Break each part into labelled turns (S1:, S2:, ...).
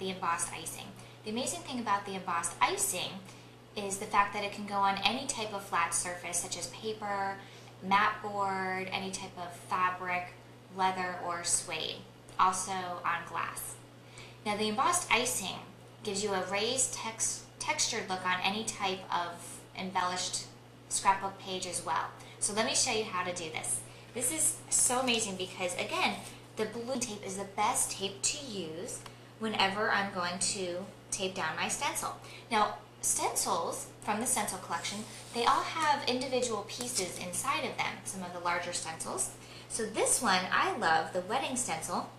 S1: the embossed icing. The amazing thing about the embossed icing is the fact that it can go on any type of flat surface such as paper, mat board, any type of fabric, leather, or suede, also on glass. Now the embossed icing gives you a raised textured look on any type of embellished scrapbook page as well. So let me show you how to do this. This is so amazing because, again, the blue tape is the best tape to use whenever I'm going to tape down my stencil. Now, stencils from the stencil collection, they all have individual pieces inside of them, some of the larger stencils. So this one, I love the wedding stencil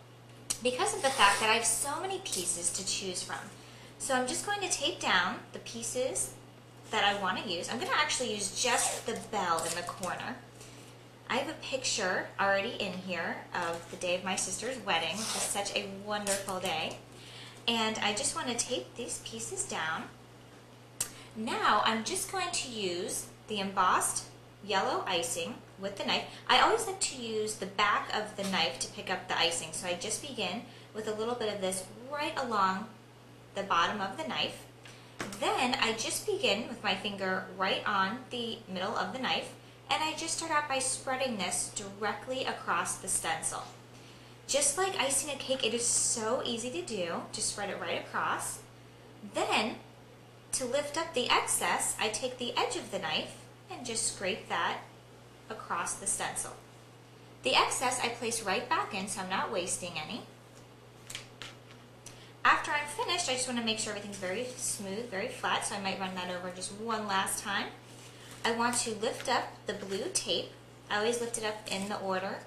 S1: because of the fact that I have so many pieces to choose from. So I'm just going to tape down the pieces that I want to use. I'm going to actually use just the bell in the corner. I have a picture already in here of the day of my sister's wedding, which is such a wonderful day. And I just want to tape these pieces down. Now I'm just going to use the embossed yellow icing with the knife. I always like to use the back of the knife to pick up the icing. So I just begin with a little bit of this right along the bottom of the knife. Then I just begin with my finger right on the middle of the knife, and I just start out by spreading this directly across the stencil. Just like icing a cake, it is so easy to do. Just spread it right across. Then, to lift up the excess, I take the edge of the knife and just scrape that across the stencil. The excess I place right back in, so I'm not wasting any. After I'm finished, I just want to make sure everything's very smooth, very flat, so I might run that over just one last time. I want to lift up the blue tape. I always lift it up in the order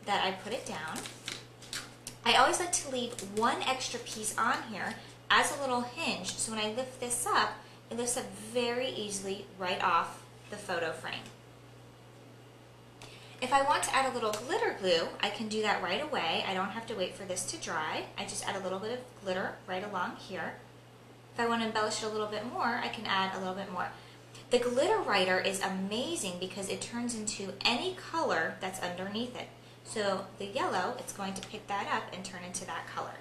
S1: that I put it down. I always like to leave one extra piece on here as a little hinge, so when I lift this up, it lifts up very easily right off the photo frame. If I want to add a little glitter glue, I can do that right away. I don't have to wait for this to dry. I just add a little bit of glitter right along here. If I want to embellish it a little bit more, I can add a little bit more. The glitter writer is amazing because it turns into any color that's underneath it. So the yellow, it's going to pick that up and turn into that color.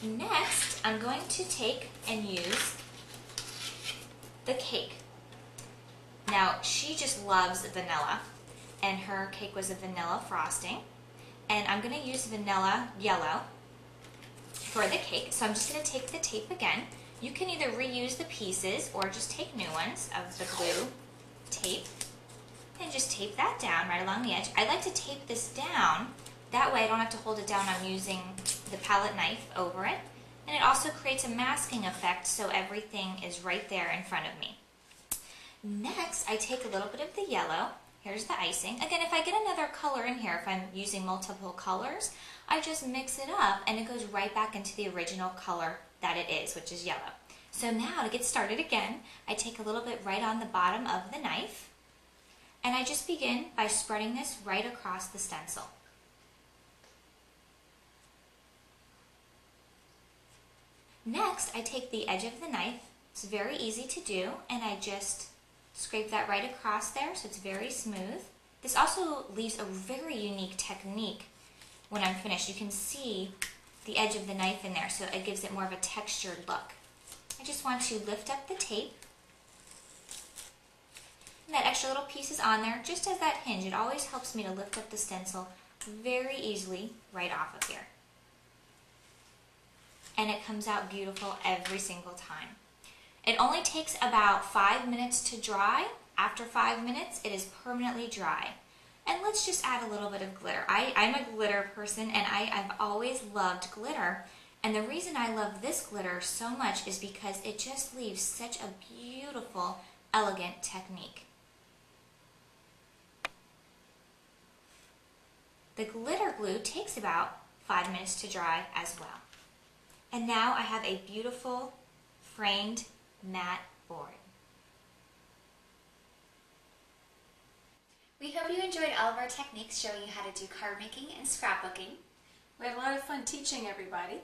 S1: Next, I'm going to take and use the cake. Now, she just loves vanilla, and her cake was a vanilla frosting. And I'm going to use vanilla yellow for the cake. So I'm just going to take the tape again. You can either reuse the pieces or just take new ones of the glue tape and just tape that down right along the edge. I like to tape this down. That way I don't have to hold it down. I'm using the palette knife over it. And it also creates a masking effect so everything is right there in front of me. Next, I take a little bit of the yellow. Here's the icing. Again, if I get another color in here, if I'm using multiple colors, I just mix it up and it goes right back into the original color that it is, which is yellow. So now to get started again, I take a little bit right on the bottom of the knife and I just begin by spreading this right across the stencil. Next, I take the edge of the knife. It's very easy to do, and I just scrape that right across there so it's very smooth. This also leaves a very unique technique when I'm finished. You can see the edge of the knife in there, so it gives it more of a textured look. I just want to lift up the tape, and that extra little piece is on there just as that hinge. It always helps me to lift up the stencil very easily right off of here. And it comes out beautiful every single time. It only takes about 5 minutes to dry. After 5 minutes, it is permanently dry. And let's just add a little bit of glitter. I'm a glitter person, and I've always loved glitter. And the reason I love this glitter so much is because it just leaves such a beautiful, elegant technique. The glitter glue takes about 5 minutes to dry as well. And now I have a beautiful framed matte board.
S2: We hope you enjoyed all of our techniques showing you how to do card making and scrapbooking.
S3: We had a lot of fun teaching everybody.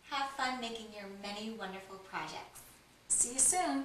S1: Have fun making your many wonderful projects.
S3: See you soon.